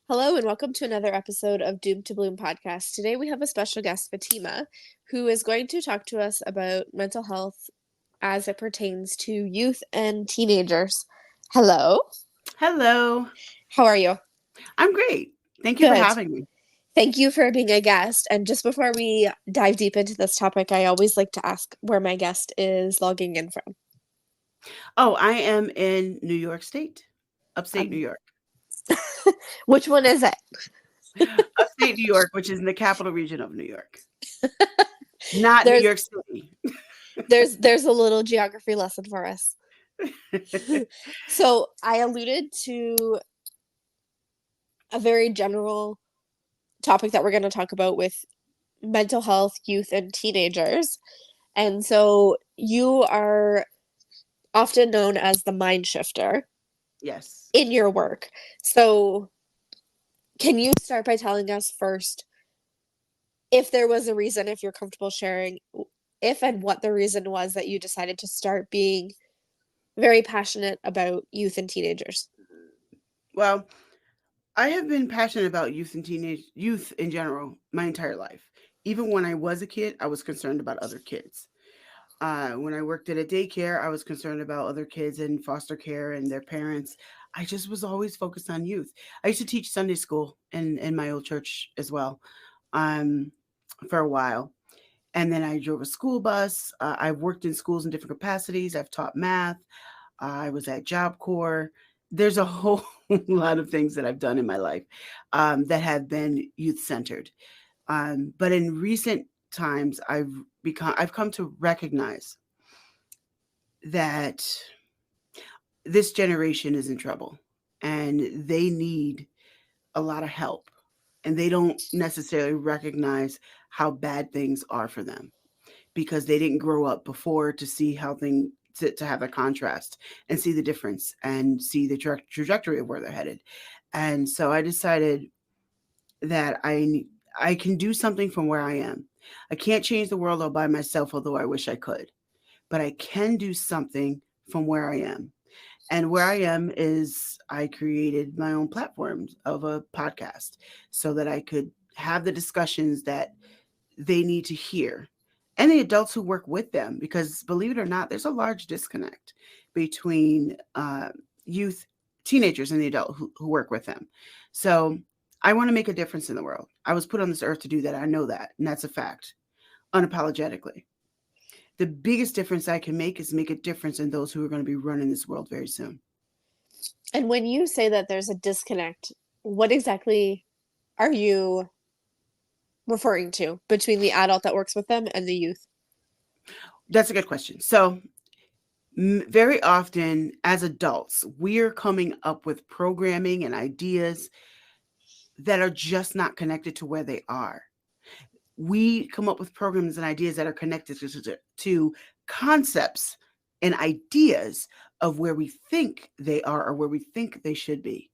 Hello and welcome to another episode of Doom to Bloom podcast. Today we have a special guest, Fatima, who is going to talk to us about mental health as it pertains to youth and teenagers. Hello. Hello. How are you? I'm great. Thank you for Good. having me. Thank you for being a guest. And just before we dive deep into this topic, I always like to ask where my guest is logging in from. Oh, I am in New York State, upstate New Um, York. which one is it? Upstate New York, which is in the capital region of New York, not New There's York City. there's a little geography lesson for us. So I alluded to a very general topic that we're going to talk about with mental health, youth, and teenagers. And so you are often known as the MindShifter Yes. in your work. So can you start by telling us first if there was a reason, if you're comfortable sharing, if and what the reason was that you decided to start being very passionate about youth and teenagers? Well, I have been passionate about youth in general my entire life. Even when I was a kid, I was concerned about other kids. When I worked at a daycare, I was concerned about other kids in foster care and their parents. I just was always focused on youth. I used to teach Sunday school in my old church as well, um, for a while. And then I drove a school bus. I've worked in schools in different capacities. I've taught math. I was at Job Corps. There's a whole lot of things that I've done in my life that have been youth centered. But in recent times, I've come to recognize that this generation is in trouble and they need a lot of help, and they don't necessarily recognize how bad things are for them because they didn't grow up before to see how things to have a contrast and see the difference and see the trajectory of where they're headed. And so I decided that I can do something from where I am. I can't change the world all by myself, although I wish I could, but I can do something from where I am. And where I am is I created my own platform of a podcast so that I could have the discussions that they need to hear, and the adults who work with them, because believe it or not, there's a large disconnect between youth, teenagers, and the adult who work with them. So I want to make a difference in the world. I was put on this earth to do that. I know that, and that's a fact, unapologetically. The biggest difference I can make is make a difference in those who are going to be running this world very soon. And when you say that there's a disconnect, what exactly are you referring to between the adult that works with them and the youth? That's a good question. So, very often as adults, we're coming up with programming and ideas that are just not connected to where they are. We come up with programs and ideas that are connected to concepts and ideas of where we think they are or where we think they should be.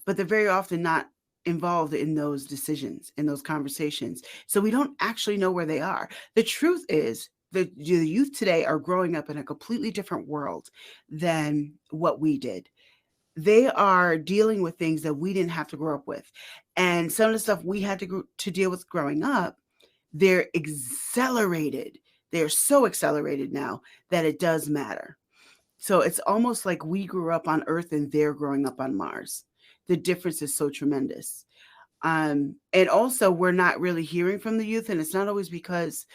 But they're very often not involved in those decisions, in those conversations. So we don't actually know where they are. The truth is, the youth today are growing up in a completely different world than what we did. They are dealing with things that we didn't have to grow up with. And some of the stuff we had to deal with growing up, they're accelerated. They're so accelerated now that it does matter. So it's almost like we grew up on Earth and they're growing up on Mars. The difference is so tremendous. And also, we're not really hearing from the youth, and it's not always because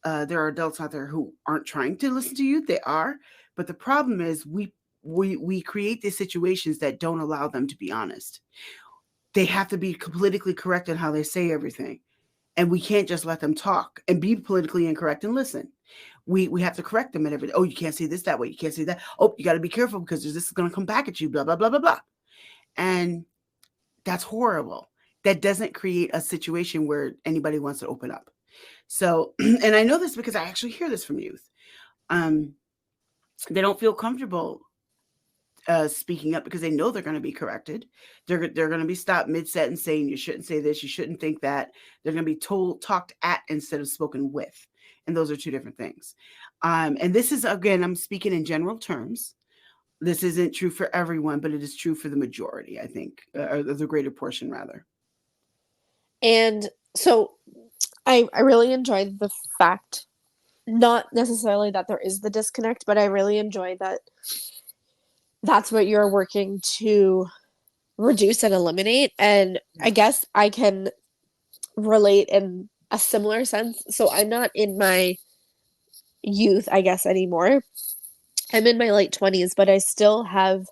there are adults out there who aren't trying to listen to youth. They are, but the problem is we create these situations that don't allow them to be honest. They have to be politically correct in how they say everything, and we can't just let them talk and be politically incorrect and listen. We have to correct them and everything. Oh, you can't say this that way. You can't say that. Oh, you got to be careful because this is going to come back at you. Blah blah blah blah blah. And that's horrible. That doesn't create a situation where anybody wants to open up. So, and I know this because I actually hear this from youth. Um, they don't feel comfortable speaking up because they know they're going to be corrected. They're going to be stopped mid sentence saying you shouldn't say this, you shouldn't think that. They're going to be talked at instead of spoken with, and those are two different things. And this is, again, I'm speaking in general terms. This isn't true for everyone, but it is true for the majority, I think, or the greater portion, rather. And so I really enjoyed the fact, not necessarily that there is the disconnect, but I really enjoy that that's what you're working to reduce and eliminate. And I guess I can relate in a similar sense. So I'm not in my youth, I guess, anymore. I'm in my late 20s, but I still have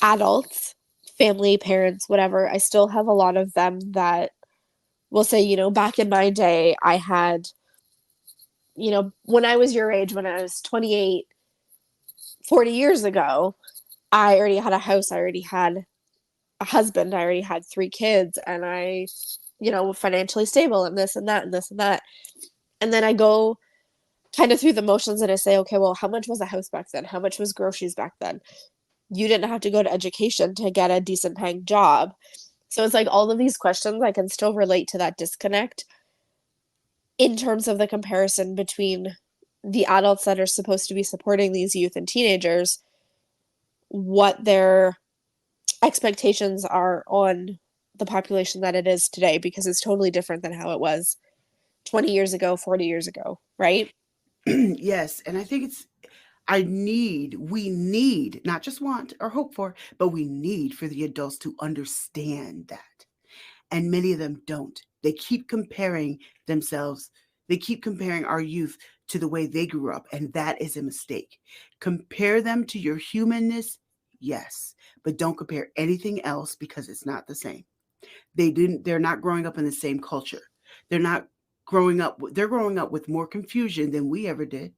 adults, family, parents, whatever. I still have a lot of them that will say, back in my day, I had, when I was your age, when I was 28, 40 years ago, I already had a house, I already had a husband, I already had 3 kids, and I, financially stable and this and that and this and that. And then I go kind of through the motions and I say, okay, well, how much was a house back then? How much was groceries back then? You didn't have to go to education to get a decent paying job. So it's like all of these questions, I can still relate to that disconnect in terms of the comparison between the adults that are supposed to be supporting these youth and teenagers, what their expectations are on the population that it is today, because it's totally different than how it was 20 years ago, 40 years ago, right? Yes, and I think we need, not just want or hope for, but we need for the adults to understand that. And many of them don't. They keep comparing themselves, they keep comparing our youth to the way they grew up, and that is a mistake. Compare them to your humanness, yes, but don't compare anything else because it's not the same. They're not growing up in the same culture. They're not they're growing up with more confusion than we ever did.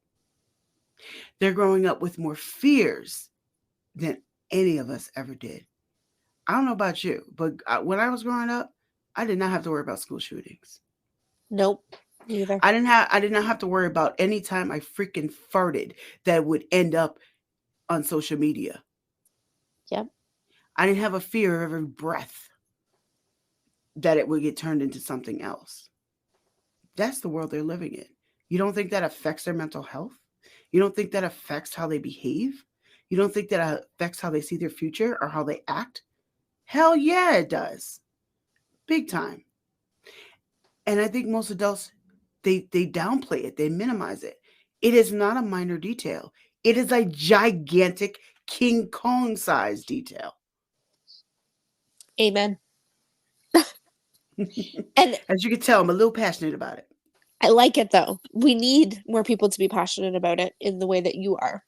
They're growing up with more fears than any of us ever did. I don't know about you, but when I was growing up, I did not have to worry about school shootings. Nope, neither. I did not have to worry about any time I freaking farted that would end up on social media. Yep. I didn't have a fear of every breath that it would get turned into something else. That's the world they're living in. You don't think that affects their mental health? You don't think that affects how they behave? You don't think that affects how they see their future or how they act? Hell yeah, it does. Big time. And I think most adults they downplay it, they minimize it. It is not a minor detail. It is a gigantic King Kong size detail. Amen. And As you can tell, I'm a little passionate about it. I like it though. We need more people to be passionate about it in the way that you are.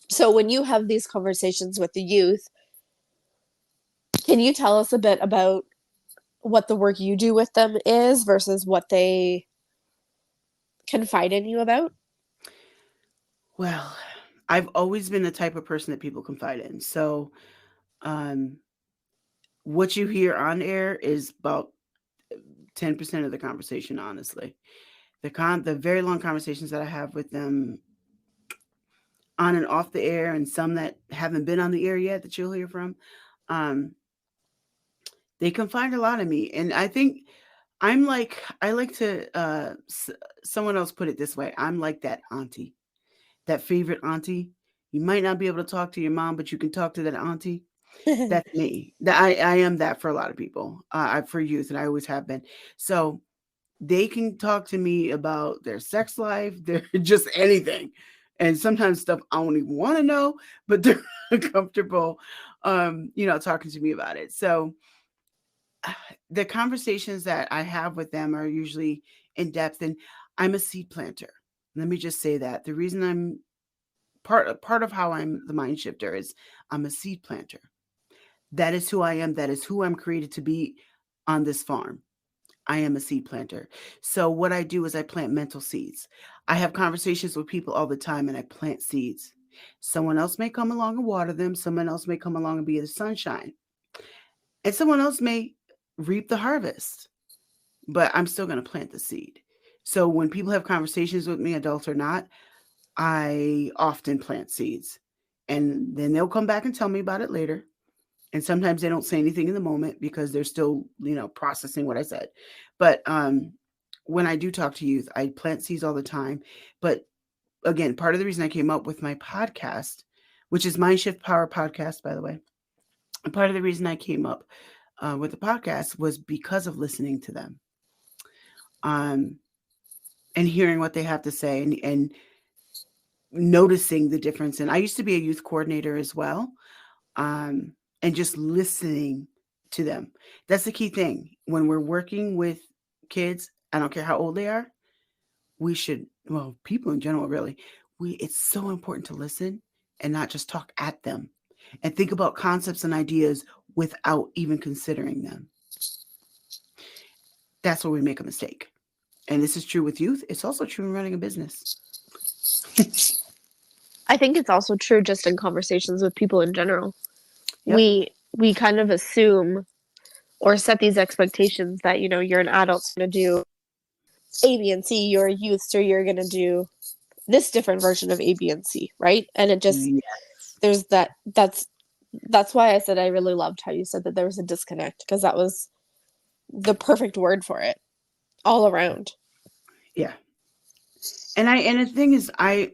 So when you have these conversations with the youth, can you tell us a bit about what the work you do with them is versus what they confide in you about? Well, I've always been the type of person that people confide in. So, um, what you hear on air is about 10% of the conversation, honestly. The very long conversations that I have with them on and off the air, and some that haven't been on the air yet that you'll hear from, um, they confide a lot in me. And I think I like to, someone else put it this way: I'm like that auntie, that favorite auntie. You might not be able to talk to your mom, but you can talk to that auntie. That's me. I am that for a lot of people, for youth, and I always have been. So they can talk to me about their sex life, their just anything. And sometimes stuff I don't even want to know, but they're comfortable, talking to me about it. So the conversations that I have with them are usually in depth, and I'm a seed planter. Let me just say that the reason I'm part of how I'm the mind shifter is I'm a seed planter. That is who I am. That is who I'm created to be on this farm. I am a seed planter. So what I do is I plant mental seeds. I have conversations with people all the time and I plant seeds. Someone else may come along and water them. Someone else may come along and be the sunshine. And someone else may reap the harvest. But I'm still going to plant the seed. So when people have conversations with me, adults or not, I often plant seeds. And then they'll come back and tell me about it later. And sometimes they don't say anything in the moment because they're still, processing what I said. But when I do talk to youth, I plant seeds all the time. But again, part of the reason I came up with my podcast which is MindShift Power Podcast, by the way. And part of the reason I came up with the podcast was because of listening to them, um, and hearing what they have to say, and noticing the difference. And I used to be a youth coordinator as well, and just listening to them. That's the key thing. When we're working with kids, I don't care how old they are, we should, well, people in general, really, it's so important to listen and not just talk at them and think about concepts and ideas without even considering them. That's where we make a mistake. And this is true with youth. It's also true in running a business. I think it's also true just in conversations with people in general. Yep. We kind of assume or set these expectations that, you know, you're an adult, going to do A, B, and C. You're a youth, so you're going to do this different version of A, B, and C, right? And it just, there's that's why I said I really loved how you said that there was a disconnect, because that was the perfect word for it all around. Yeah. And the thing is, I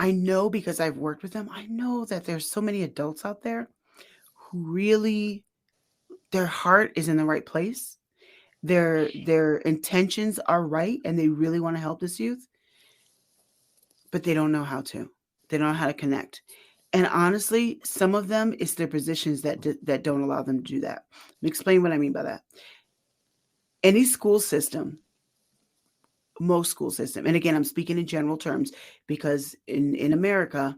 know, because I've worked with them, I know that there's so many adults out there who really, their heart is in the right place. Their intentions are right, and they really want to help this youth, but they don't know how to. They don't know how to connect. And honestly, some of them, it's their positions that don't allow them to do that. Let me explain what I mean by that. Any school system, most school system, and again, I'm speaking in general terms, because in America,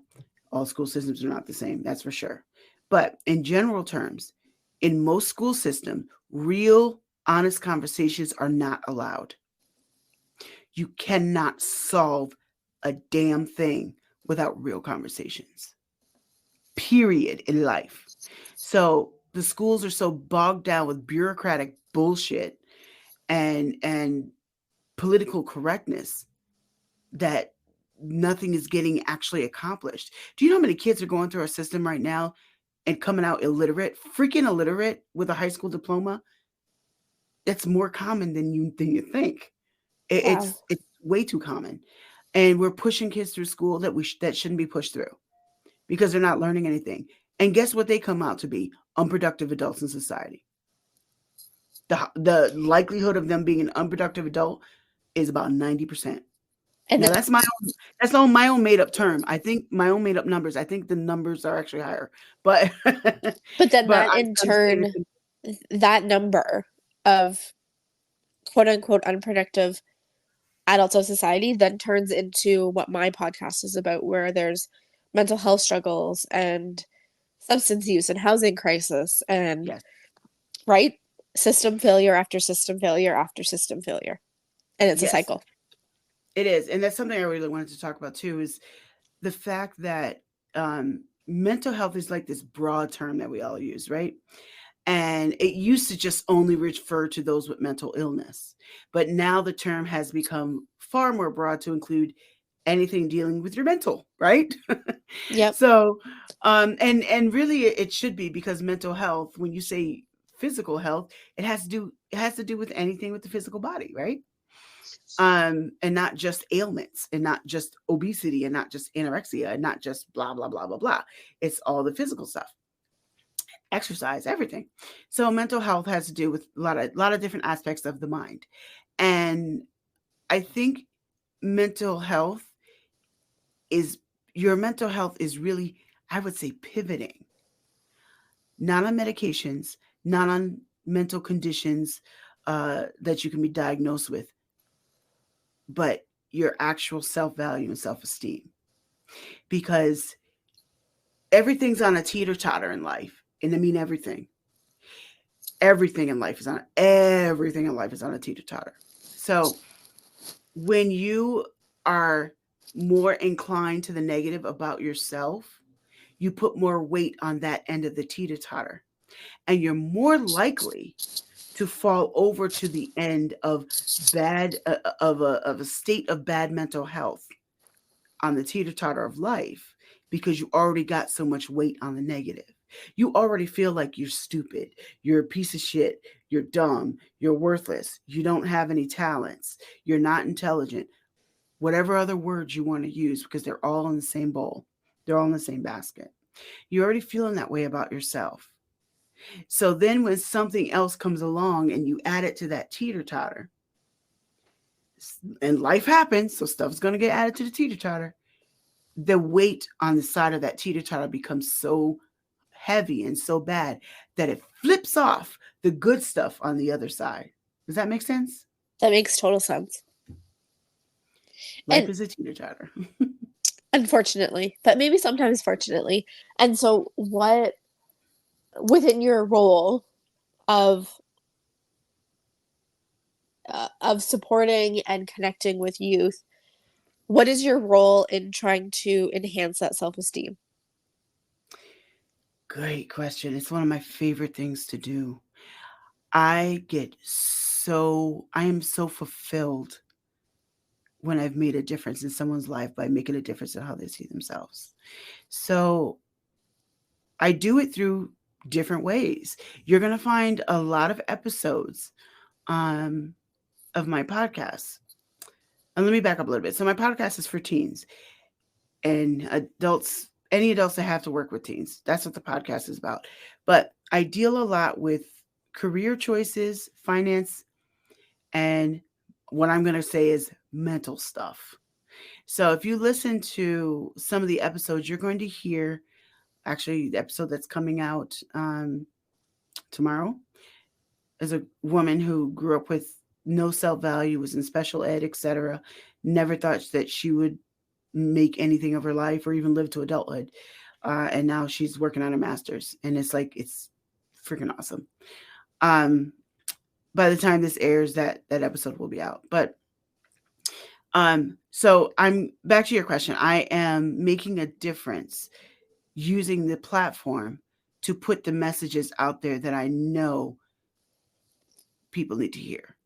all school systems are not the same, that's for sure. But in general terms, in most school system, real honest conversations are not allowed. You cannot solve a damn thing without real conversations, period, in life. So the schools are so bogged down with bureaucratic bullshit and political correctness that nothing is getting actually accomplished. Do you know how many kids are going through our system right now and coming out illiterate, freaking illiterate, with a high school diploma? That's more common than you think. Wow. It's way too common, and we're pushing kids through school that shouldn't be pushed through, because they're not learning anything. And guess what? They come out to be unproductive adults in society. The likelihood of them being an unproductive adult is about 90%. And Now then, that's not my own made up term. I think my own made up numbers. I think the numbers are actually higher, but but then but that in I'm saying turn, that number of quote unquote unproductive adults of society then turns into what my podcast is about, where there's mental health struggles and substance use and housing crisis and, yes, right, system failure after system failure after system failure, and it's a yes, cycle. it is, and that's something I really wanted to talk about too. Is the fact that mental health is like this broad term that we all use, right? And it used to just only refer to those with mental illness. But now the term has become far more broad to include anything dealing with your mental, right? Yep. So, and really it should be, because mental health, when you say physical health, it has to do with anything with the physical body, right? And not just ailments, and not just obesity, and not just anorexia, and not just blah blah blah blah blah. It's all the physical stuff, exercise, everything. So mental health has to do with a lot of different aspects of the mind. And I think mental health is your mental health is really, I would say, pivoting, not on medications, not on mental conditions that you can be diagnosed with, but your actual self-value and self-esteem. Because everything's on a teeter-totter in life. And I mean everything. Everything in life is on a teeter-totter. So when you are more inclined to the negative about yourself, you put more weight on that end of the teeter-totter. And you're more likely to fall over to the end of bad of a state of bad mental health on the teeter-totter of life, because you already got so much weight on the negative. You already feel like you're stupid, you're a piece of shit, you're dumb, you're worthless, you don't have any talents, you're not intelligent, whatever other words you want to use, because they're all in the same bowl. They're all in the same basket. You're already feeling that way about yourself. So then when something else comes along and you add it to that teeter-totter, and life happens, so stuff's going to get added to the teeter-totter, the weight on the side of that teeter-totter becomes so heavy and so bad that it flips off the good stuff on the other side. Does that make sense? That makes total sense. Life And is a teeter-totter. unfortunately, but maybe sometimes fortunately. And so what within your role of supporting and connecting with youth, what is your role in trying to enhance that self-esteem? Great question. It's one of my favorite things to do. I am so fulfilled when I've made a difference in someone's life by making a difference in how they see themselves. So I do it through different ways. You're going to find a lot of episodes um, of my podcast. And let me back up a little bit. So my podcast is for teens and adults, any adults that have to work with teens. That's what the podcast is about. But I deal a lot with career choices, finance, and what I'm going to say is mental stuff. So if you listen to some of the episodes, you're going to hear actually the episode that's coming out tomorrow is a woman who grew up with no self-value, was in special ed, etc. Never thought that she would make anything of her life or even live to adulthood. And now she's working on her master's. And it's like, it's freaking awesome. By the time this airs, that episode will be out. But so I'm back to your question. I am making a difference using the platform to put the messages out there that I know people need to hear.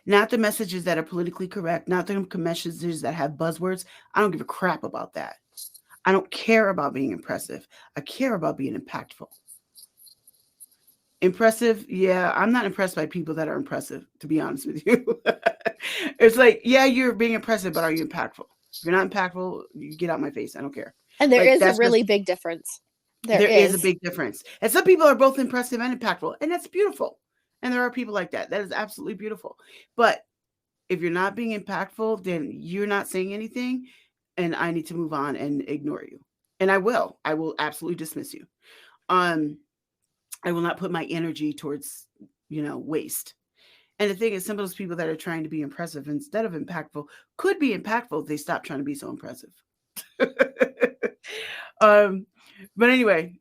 Not the messages that are politically correct, not the messages that have buzzwords. I don't give a crap about that. I don't care about being impressive. I care about being impactful. Impressive, yeah, I'm not impressed by people that are impressive, to be honest with you. It's like, yeah, you're being impressive, but are you impactful? If you're not impactful, you get out my face. I don't care. And there Like is a that's just really big difference. There there is a is. big difference. And some people are both impressive and impactful, and that's beautiful. And there are people like that. That is absolutely beautiful. But if you're not being impactful, then you're not saying anything, and I need to move on and ignore you. And I will. I will absolutely dismiss you. Um, I will not put my energy towards, waste. And the thing is, some of those people that are trying to be impressive instead of impactful could be impactful if they stop trying to be so impressive. um, but anyway,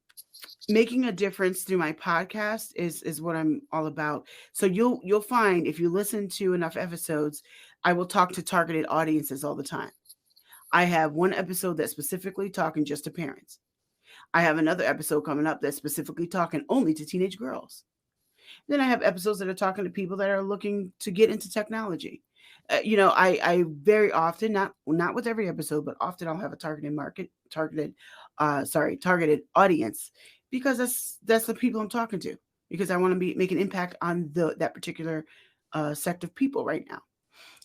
making a difference through my podcast is what I'm all about. So you'll find if you listen to enough episodes, I will talk to targeted audiences all the time. I have one episode that's specifically talking just to parents. I have another episode coming up that's specifically talking only to teenage girls. Then I have episodes that are talking to people that are looking to get into technology. I very often, not with every episode, but often I'll have a targeted audience, because that's the people I'm talking to, because I want to make an impact on that particular sect of people right now.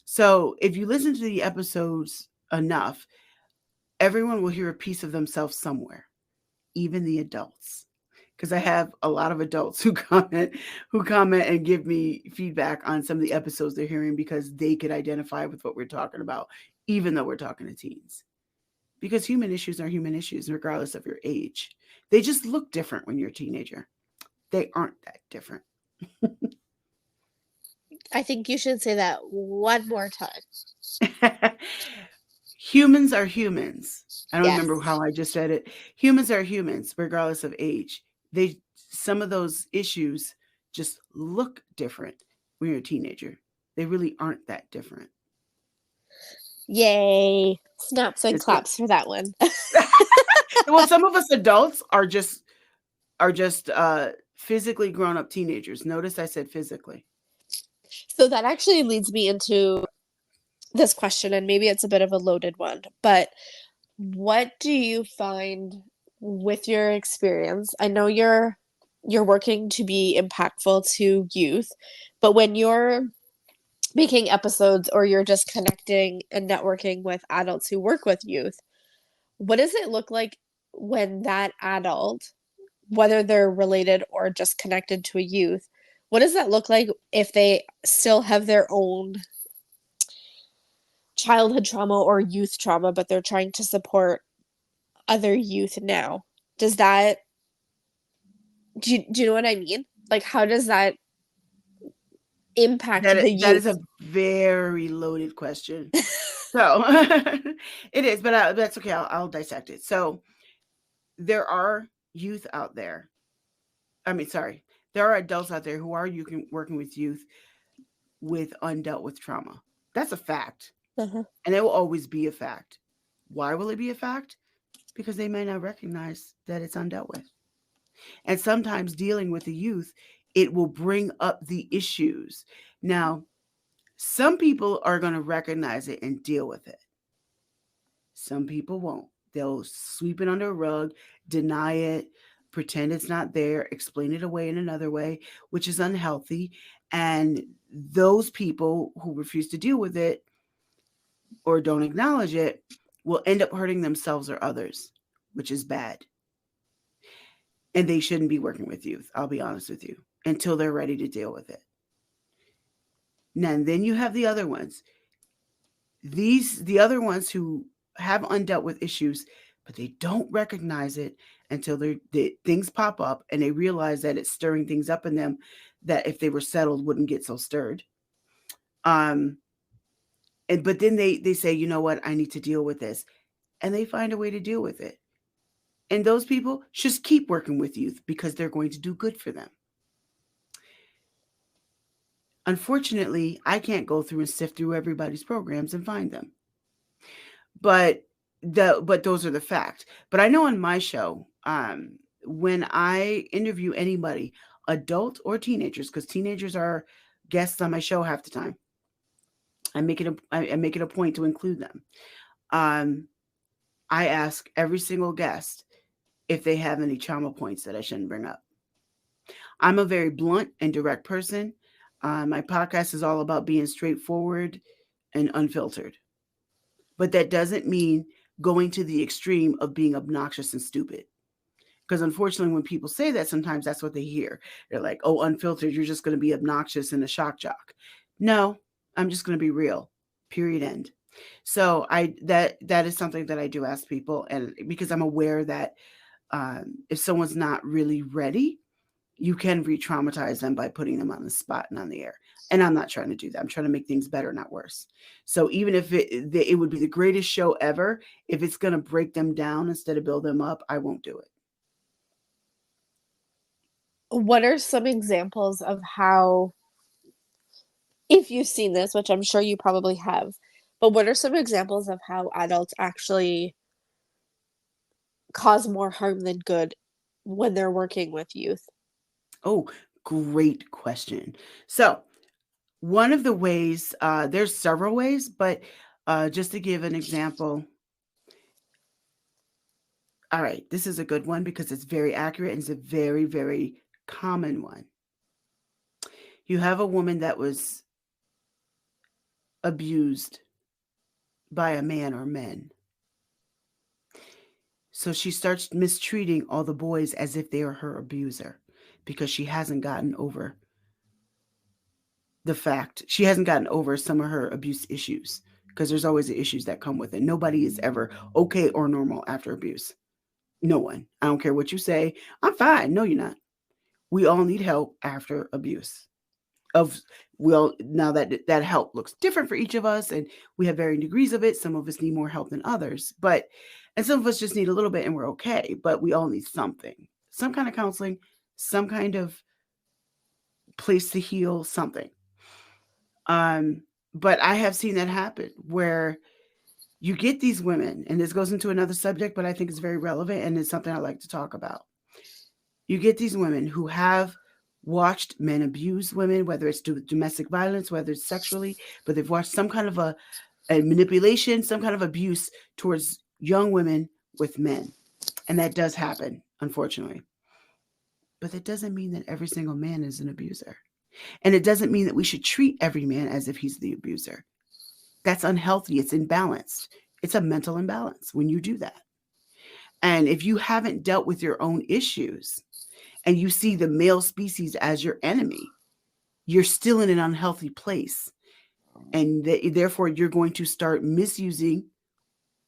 So if you listen to the episodes enough, everyone will hear a piece of themselves somewhere, even the adults, because I have a lot of adults who comment and give me feedback on some of the episodes they're hearing, because they could identify with what we're talking about, even though we're talking to teens. Because human issues are human issues, regardless of your age. They just look different when you're a teenager. They aren't that different. I think you should say that one more time. Humans are humans. I don't Yes. remember how I just said it. Humans are humans, regardless of age. Some of those issues just look different when you're a teenager. They really aren't that different. Yay. Snaps and It's like, claps for that one. well, some of us adults are just physically grown up teenagers. Notice I said physically. So that actually leads me into this question, and maybe it's a bit of a loaded one, but what do you find with your experience? I know you're working to be impactful to youth, but when you're making episodes or you're just connecting and networking with adults who work with youth, what does it look like when that adult, whether they're related or just connected to a youth, what does that look like if they still have their own childhood trauma or youth trauma, but they're trying to support other youth now? Does that do you know what I mean? Like, how does that impact the That is youth? a very loaded question. So it is, but that's okay. I'll dissect it. So there are youth out there. I mean, sorry, there are adults out there who are working with youth with undealt with trauma. That's a fact, Uh-huh. and it will always be a fact. Why will it be a fact? Because they may not recognize that it's undealt with. And sometimes dealing with the youth, it will bring up the issues. Now, some people are going to recognize it and deal with it. Some people won't. They'll sweep it under a rug, deny it, pretend it's not there, explain it away in another way, which is unhealthy. And those people who refuse to deal with it or don't acknowledge it will end up hurting themselves or others, which is bad. And they shouldn't be working with youth, I'll be honest with you, until they're ready to deal with it. Now, and then you have the other ones. The other ones who have undealt with issues, but they don't recognize it until things pop up and they realize that it's stirring things up in them that if they were settled wouldn't get so stirred. Um, but then they say, you know what, I need to deal with this, and they find a way to deal with it. And those people just keep working with youth because they're going to do good for them. Unfortunately, I can't go through and sift through everybody's programs and find them. But those are the facts. But I know on my show, when I interview anybody, adult or teenagers, because teenagers are guests on my show half the time, I make it a point to include them. Um, I ask every single guest if they have any trauma points that I shouldn't bring up. I'm a very blunt and direct person. My podcast is all about being straightforward and unfiltered. But that doesn't mean going to the extreme of being obnoxious and stupid. Because unfortunately, when people say that, sometimes that's what they hear. They're like, oh, unfiltered, you're just going to be obnoxious and a shock jock. No, I'm just going to be real. Period. End. So that is something that I do ask people, and because I'm aware that if someone's not really ready, you can re-traumatize them by putting them on the spot and on the air. And I'm not trying to do that. I'm trying to make things better, not worse. So even if it would be the greatest show ever, if it's going to break them down instead of build them up, I won't do it. What are some examples of how, if you've seen this, which I'm sure you probably have, but what are some examples of how adults actually cause more harm than good when they're working with youth? Oh, great question. So one of the ways, there's several ways, but just to give an example, all right, this is a good one because it's very accurate and it's a very, very common one. You have a woman that was abused by a man or men. So she starts mistreating all the boys as if they are her abuser because she hasn't gotten over some of her abuse issues, because there's always the issues that come with it. Nobody is ever okay or normal after abuse. No one. I don't care what you say. I'm fine. No, you're not. We all need help after abuse. Now that help looks different for each of us, and we have varying degrees of it. Some of us need more help than others, and some of us just need a little bit and we're okay, but we all need something, some kind of counseling, some kind of place to heal, something. But I have seen that happen where you get these women, and this goes into another subject, but I think it's very relevant and it's something I like to talk about. You get these women who have watched men abuse women, whether it's domestic violence, whether it's sexually, but they've watched some kind of a manipulation, some kind of abuse towards young women with men. And that does happen, unfortunately. But that doesn't mean that every single man is an abuser. And it doesn't mean that we should treat every man as if he's the abuser. That's unhealthy. It's imbalanced. It's a mental imbalance when you do that. And if you haven't dealt with your own issues and you see the male species as your enemy, you're still in an unhealthy place. And therefore, you're going to start misusing,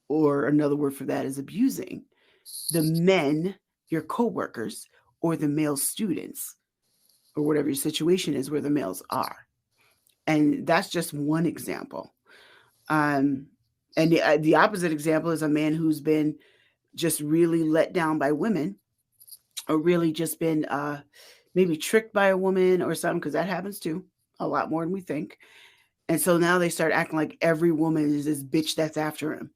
or another word for that is abusing, the men, your coworkers, or the male students, or whatever your situation is where the males are. And that's just one example. Um, and the opposite example is a man who's been just really let down by women, or really just been maybe tricked by a woman or something, because that happens too, a lot more than we think. And so now they start acting like every woman is this bitch that's after him.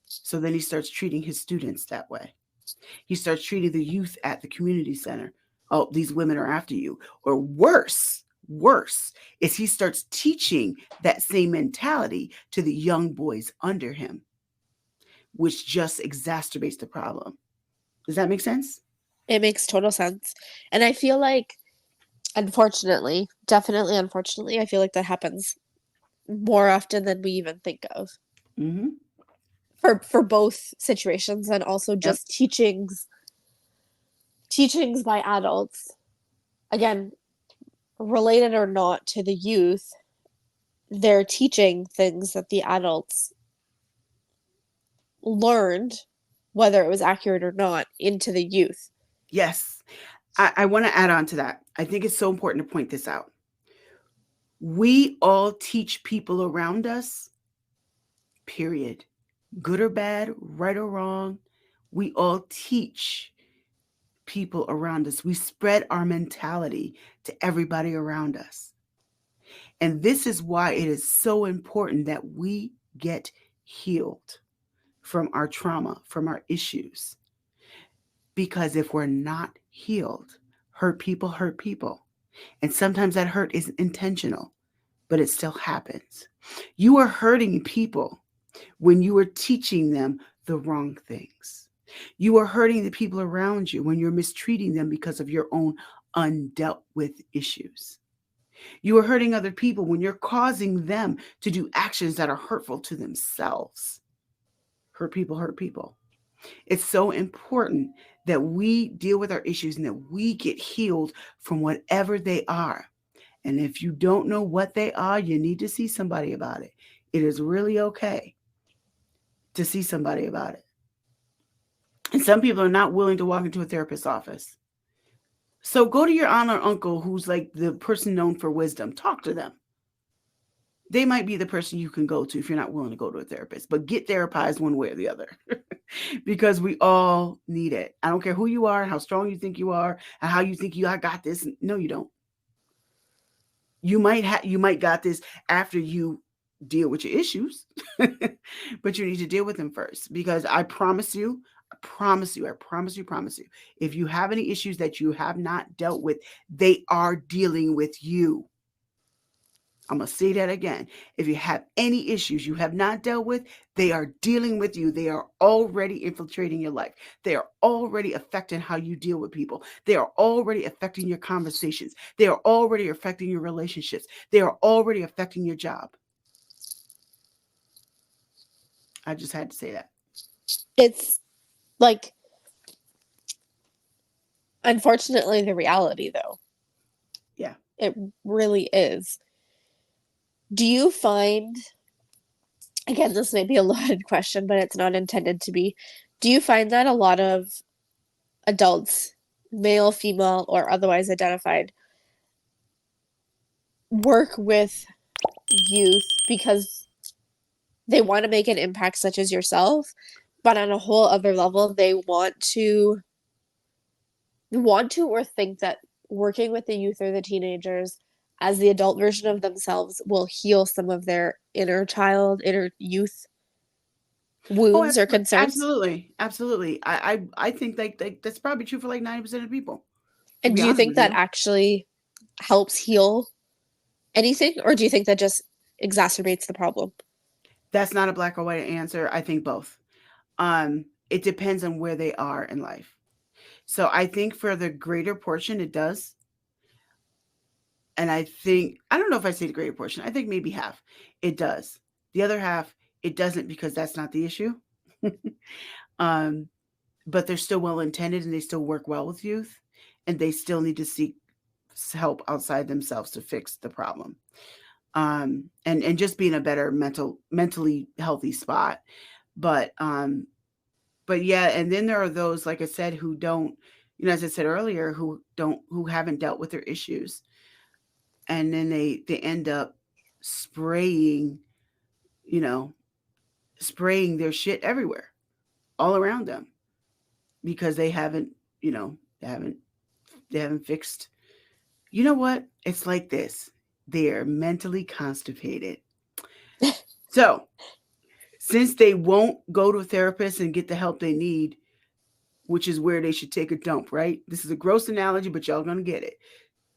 So then he starts treating his students that way. He starts treating the youth at the community center. Oh, these women are after you. Or worse is he starts teaching that same mentality to the young boys under him, which just exacerbates the problem. Does that make sense? It makes total sense. And I feel like, unfortunately, definitely unfortunately, I feel like that happens more often than we even think of. Mm-hmm. For both situations, and also Yep. just teachings by adults. Again, related or not to the youth, they're teaching things that the adults learned, whether it was accurate or not, into the youth. Yes. I want to add on to that. I think it's so important to point this out. We all teach people around us, period. Good or bad, right or wrong. We all teach people around us. We spread our mentality to everybody around us. And this is why it is so important that we get healed from our trauma, from our issues. Because if we're not healed, hurt people hurt people. And sometimes that hurt isn't intentional, but it still happens. You are hurting people when you are teaching them the wrong things. You are hurting the people around you when you're mistreating them because of your own undealt with issues. You are hurting other people when you're causing them to do actions that are hurtful to themselves. Hurt people hurt people. It's so important that we deal with our issues and that we get healed from whatever they are. And if you don't know what they are, you need to see somebody about it. It is really okay to see somebody about it. And some people are not willing to walk into a therapist's office. So go to your aunt or uncle who's like the person known for wisdom. Talk to them. They might be the person you can go to if you're not willing to go to a therapist, but get therapized one way or the other because we all need it. I don't care who you are, how strong you think you are, and how you think I got this. No, you don't. You might got this after you deal with your issues, but you need to deal with them first, because I promise you, if you have any issues that you have not dealt with, they are dealing with you. I'm going to say that again. If you have any issues you have not dealt with, they are dealing with you. They are already infiltrating your life. They are already affecting how you deal with people. They are already affecting your conversations. They are already affecting your relationships. They are already affecting your job. I just had to say that. It's like, unfortunately, the reality, though. Yeah. It really is. Do you find, again, this may be a loaded question, but it's not intended to be. Do you find that a lot of adults, male, female, or otherwise identified, work with youth because they want to make an impact, such as yourself, but on a whole other level, they want to or think that working with the youth or the teenagers as the adult version of themselves will heal some of their inner child, inner youth Oh, wounds or concerns? absolutely. Absolutely. I think like that's probably true for like 90% of people, to And be do you honest think with that you. actually helps heal anything, or do you think that just exacerbates the problem? That's not a black or white answer. I think both. It depends on where they are in life. So I think for the greater portion, it does. And I don't know if I say the greater portion, I think maybe half. It does. The other half, it doesn't, because that's not the issue. um, but they're still well intended and they still work well with youth, and they still need to seek help outside themselves to fix the problem. And just be in a better mentally healthy spot. But but yeah, and then there are those, like I said, who don't, as I said earlier, who haven't dealt with their issues, and then they end up spraying, you know, spraying their shit everywhere, all around them, because they haven't, you know, they haven't fixed. You know what? It's like this. They're mentally constipated. So, since they won't go to a therapist and get the help they need, which is where they should take a dump, right? This is a gross analogy, but y'all gonna get it.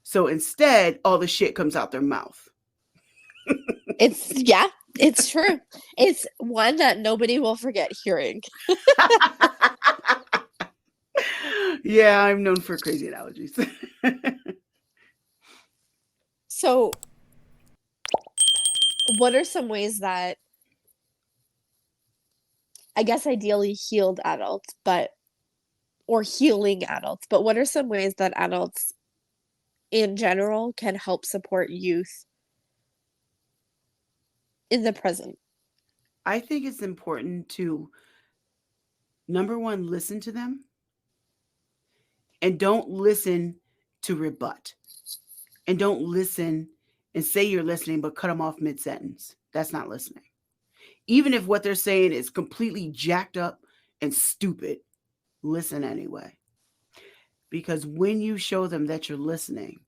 So instead, all the shit comes out their mouth. It's true. It's one that nobody will forget hearing. Yeah, I'm known for crazy analogies. So, what are some ways that, I guess, ideally healed adults, or healing adults, but what are some ways that adults in general can help support youth in the present? I think it's important to, number one, listen to them, and don't listen to rebut, and don't listen and say you're listening but cut them off mid-sentence. That's not listening. Even if what they're saying is completely jacked up and stupid, listen anyway. Because when you show them that you're listening,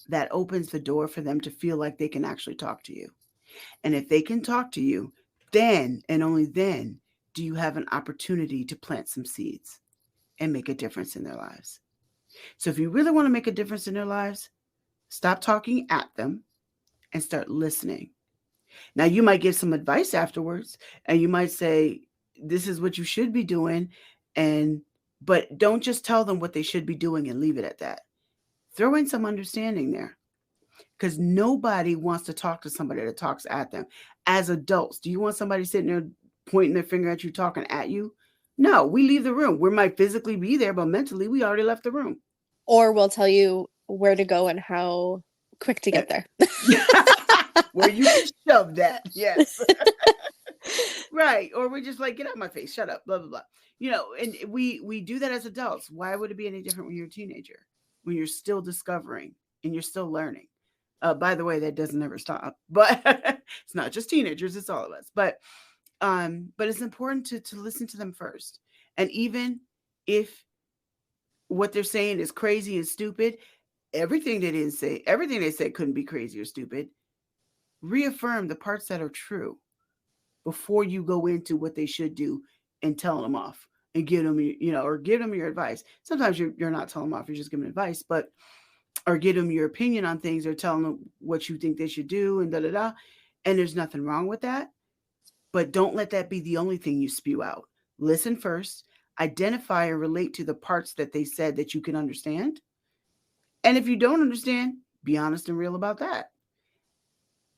that opens the door for them to feel like they can actually talk to you. And if they can talk to you, then and only then do you have an opportunity to plant some seeds and make a difference in their lives. So if you really want to make a difference in their lives, stop talking at them and start listening. Now, you might give some advice afterwards, and you might say, this is what you should be doing. But don't just tell them what they should be doing and leave it at that. Throw in some understanding there, because nobody wants to talk to somebody that talks at them. As adults, do you want somebody sitting there pointing their finger at you, talking at you? No, we leave the room. We might physically be there, but mentally we already left the room. Or we'll tell you where to go and how quick to get there. Where you can shove that. Yes. Right. Or we're just like, get out of my face, shut up, blah, blah, blah. And we do that as adults. Why would it be any different when you're a teenager, when you're still discovering and you're still learning? By the way, that doesn't ever stop. But it's not just teenagers, it's all of us. But it's important to listen to them first. And even if what they're saying is crazy and stupid, everything they said couldn't be crazy or stupid. Reaffirm the parts that are true before you go into what they should do and tell them off and give them, or give them your advice. Sometimes you're not telling them off, you're just giving advice, or give them your opinion on things, or telling them what you think they should do, and da-da-da. And there's nothing wrong with that. But don't let that be the only thing you spew out. Listen first, identify and relate to the parts that they said that you can understand. And if you don't understand, be honest and real about that.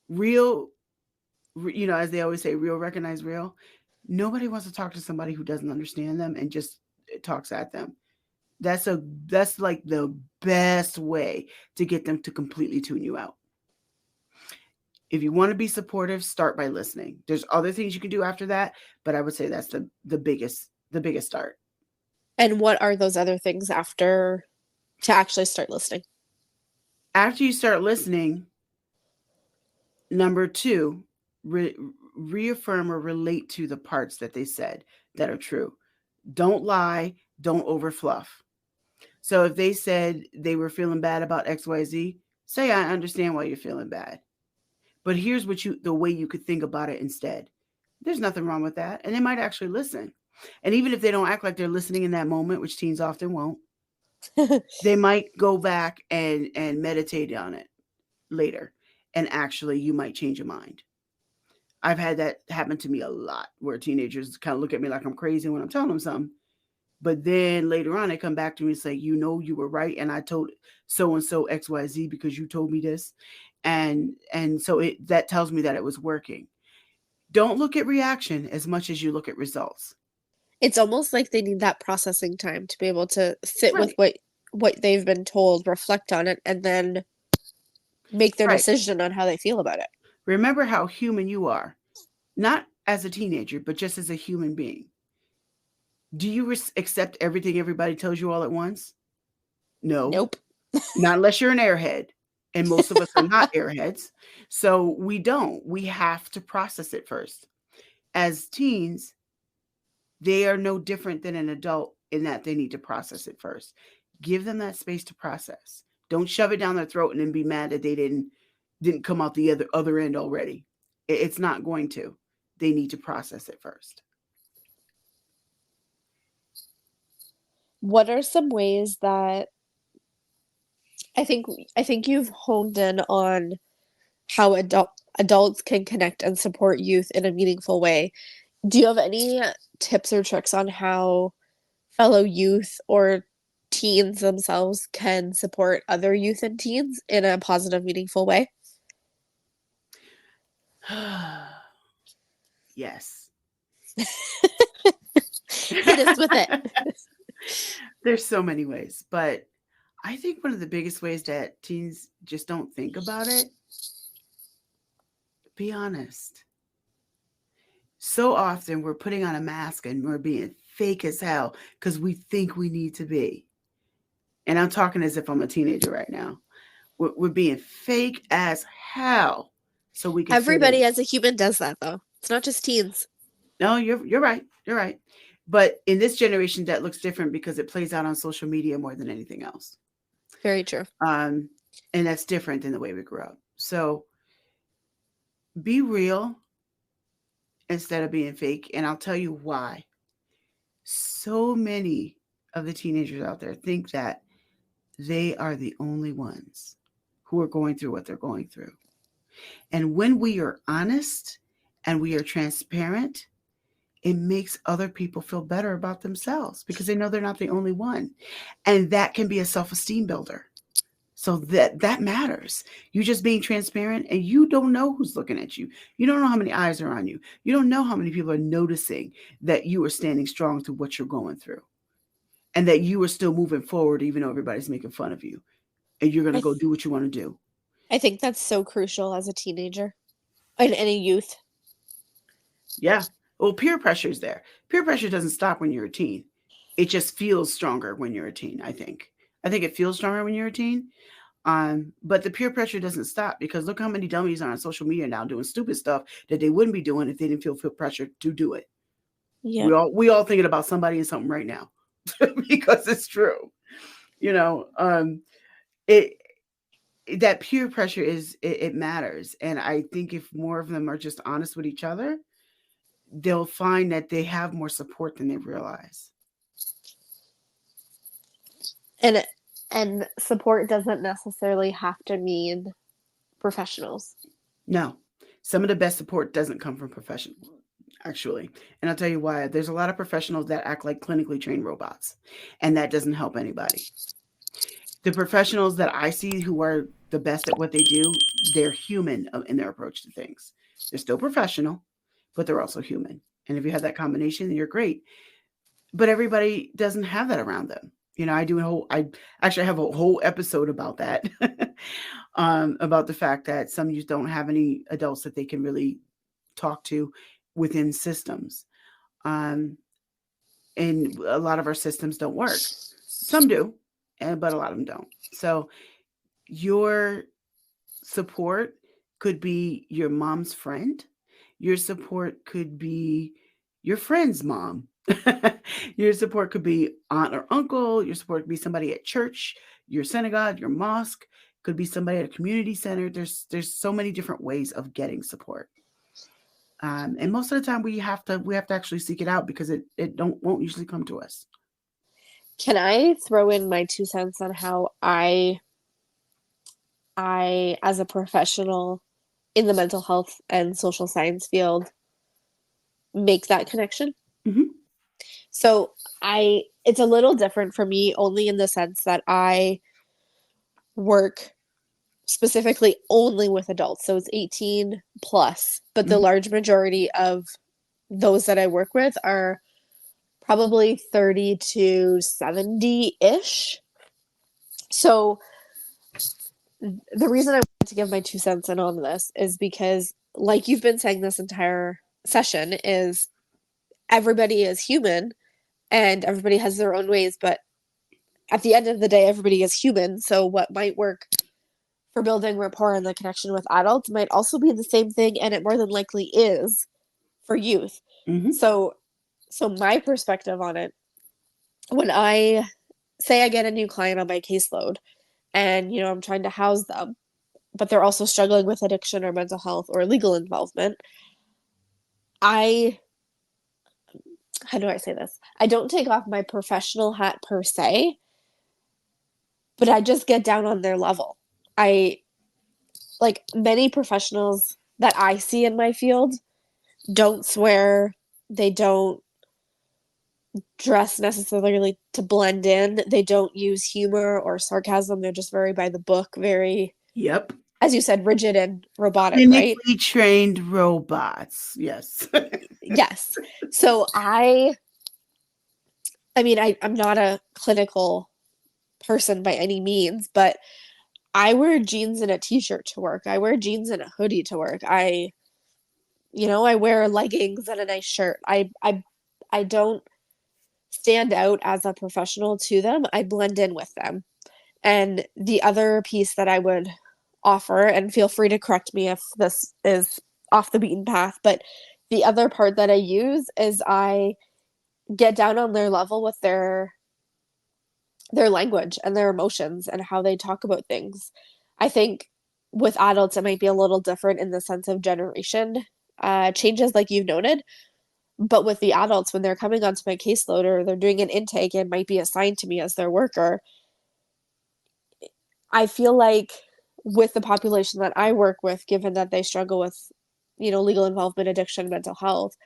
Real, as they always say, real recognize real. Nobody wants to talk to somebody who doesn't understand them and just talks at them. That's like the best way to get them to completely tune you out. If you want to be supportive, start by listening. There's other things you can do after that, but I would say that's the biggest start. And what are those other things after, to actually start listening? After you start listening, number 2, reaffirm or relate to the parts that they said that are true. Don't lie, don't overfluff. So if they said they were feeling bad about XYZ, say, I understand why you're feeling bad, but here's the way you could think about it instead. There's nothing wrong with that. And they might actually listen. And even if they don't act like they're listening in that moment, which teens often won't, they might go back and meditate on it later. And actually, you might change your mind. I've had that happen to me a lot, where teenagers kind of look at me like I'm crazy when I'm telling them something. But then later on, they come back to me and say, you were right. And I told so-and-so XYZ because you told me this. And so that tells me that it was working. Don't look at reaction as much as you look at results. It's almost like they need that processing time to be able to sit with Right, what they've been told, reflect on it, and then make their right. decision on how they feel about it. Remember how human you are, not as a teenager, but just as a human being. Do you accept everything everybody tells you all at once? No, Nope. not unless you're an airhead. And most of us are not airheads. So we don't. We have to process it first. As teens, they are no different than an adult in that they need to process it first. Give them that space to process. Don't shove it down their throat and then be mad that they didn't come out the other end already. It's not going to. They need to process it first. What are some ways that I think you've honed in on how adults can connect and support youth in a meaningful way. Do you have any tips or tricks on how fellow youth or teens themselves can support other youth and teens in a positive, meaningful way? Yes. Hit us with it. There's so many ways, but I think one of the biggest ways that teens just don't think about it, be honest. So often we're putting on a mask and we're being fake as hell because we think we need to be. And I'm talking as if I'm a teenager right now. We're being fake as hell so we can fit in. Everybody as a human does that, though. It's not just teens. No, you're right. You're right. But in this generation, that looks different because it plays out on social media more than anything else. Very true. Um, and that's different than the way we grew up. So be real instead of being fake. And I'll tell you why. So many of the teenagers out there think that they are the only ones who are going through what they're going through. And when we are honest and we are transparent, it makes other people feel better about themselves because they know they're not the only one. And that can be a self-esteem builder. So that matters. You just being transparent and you don't know who's looking at you. You don't know how many eyes are on you. You don't know how many people are noticing that you are standing strong through what you're going through and that you are still moving forward even though everybody's making fun of you and you're going to I go th- do what you want to do. I think that's so crucial as a teenager and any youth. Yeah. Well, peer pressure is there. Peer pressure doesn't stop when you're a teen. It just feels stronger when you're a teen, I think. I think it feels stronger when you're a teen. But the peer pressure doesn't stop because look how many dummies are on social media now doing stupid stuff that they wouldn't be doing if they didn't feel pressure to do it. Yeah. We all thinking about somebody and something right now because it's true. You know, it that peer pressure it matters, and I think if more of them are just honest with each other, they'll find that they have more support than they realize. And and support doesn't necessarily have to mean professionals. No, some of the best support doesn't come from professionals, actually. And I'll tell you why. There's a lot of professionals that act like clinically trained robots, and that doesn't help anybody. The professionals that I see who are the best at what they do, they're human in their approach to things. They're still professional, but they're also human. And if you have that combination, then you're great. But everybody doesn't have that around them. You know, I actually have a whole episode about that, about the fact that some youth don't have any adults that they can really talk to within systems. Um, and a lot of our systems don't work. Some do, but a lot of them don't. So your support could be your mom's friend. Your support could be your friend's mom. Your support could be aunt or uncle. Your support could be somebody at church, your synagogue, your mosque. Could be somebody at a community center. There's so many different ways of getting support. And most of the time we have to actually seek it out because it won't usually come to us. Can I throw in my 2 cents on how I as a professional in the mental health and social science field make that connection? Hmm. So it's a little different for me only in the sense that I work specifically only with adults. So it's 18 plus, but the Hmm. large majority of those that I work with are probably 30 to 70-ish. So the reason I wanted to give my 2 cents in on this is because, like you've been saying this entire session, is everybody is human and everybody has their own ways, but at the end of the day, everybody is human. So what might work for building rapport and the connection with adults might also be the same thing, and it more than likely is for youth. Mm-hmm. So my perspective on it, when I say I get a new client on my caseload and I'm trying to house them, but they're also struggling with addiction or mental health or legal involvement, I how do I say this? I don't take off my professional hat per se, but I just get down on their level. I like many professionals that I see in my field don't swear, they don't dress necessarily to blend in, they don't use humor or sarcasm, they're just very by the book, very, Yep. as you said, rigid and robotic, right? Clinically trained robots. Yes. Yes. So I'm not a clinical person by any means, but I wear jeans and a t-shirt to work. I wear jeans and a hoodie to work. I wear leggings and a nice shirt. I don't stand out as a professional to them. I blend in with them. And the other piece that I would offer, and feel free to correct me if this is off the beaten path, but the other part that I use is I get down on their level with their language and their emotions and how they talk about things. I think with adults, it might be a little different in the sense of generation changes, like you've noted. But with the adults, when they're coming onto my caseload or they're doing an intake and might be assigned to me as their worker, I feel like with the population that I work with, given that they struggle with, legal involvement, addiction, mental health,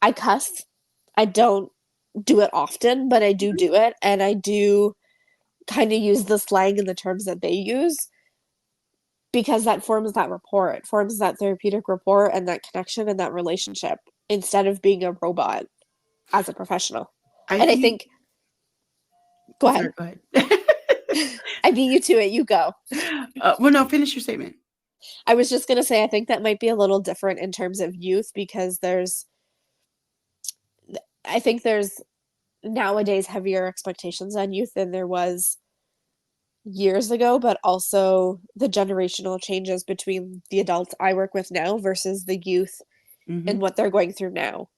I cuss. I don't do it often, but I do it. And I do kind of use the slang and the terms that they use because that forms that rapport. It forms that therapeutic rapport and that connection and that relationship instead of being a robot as a professional. I And I think. think, go Sorry, ahead. go ahead. I beat you to it. You go. Well, no, finish your statement. I was just going to say, I think that might be a little different in terms of youth because I think there's nowadays heavier expectations on youth than there was years ago, but also the generational changes between the adults I work with now versus the youth Mm-hmm. and what they're going through now.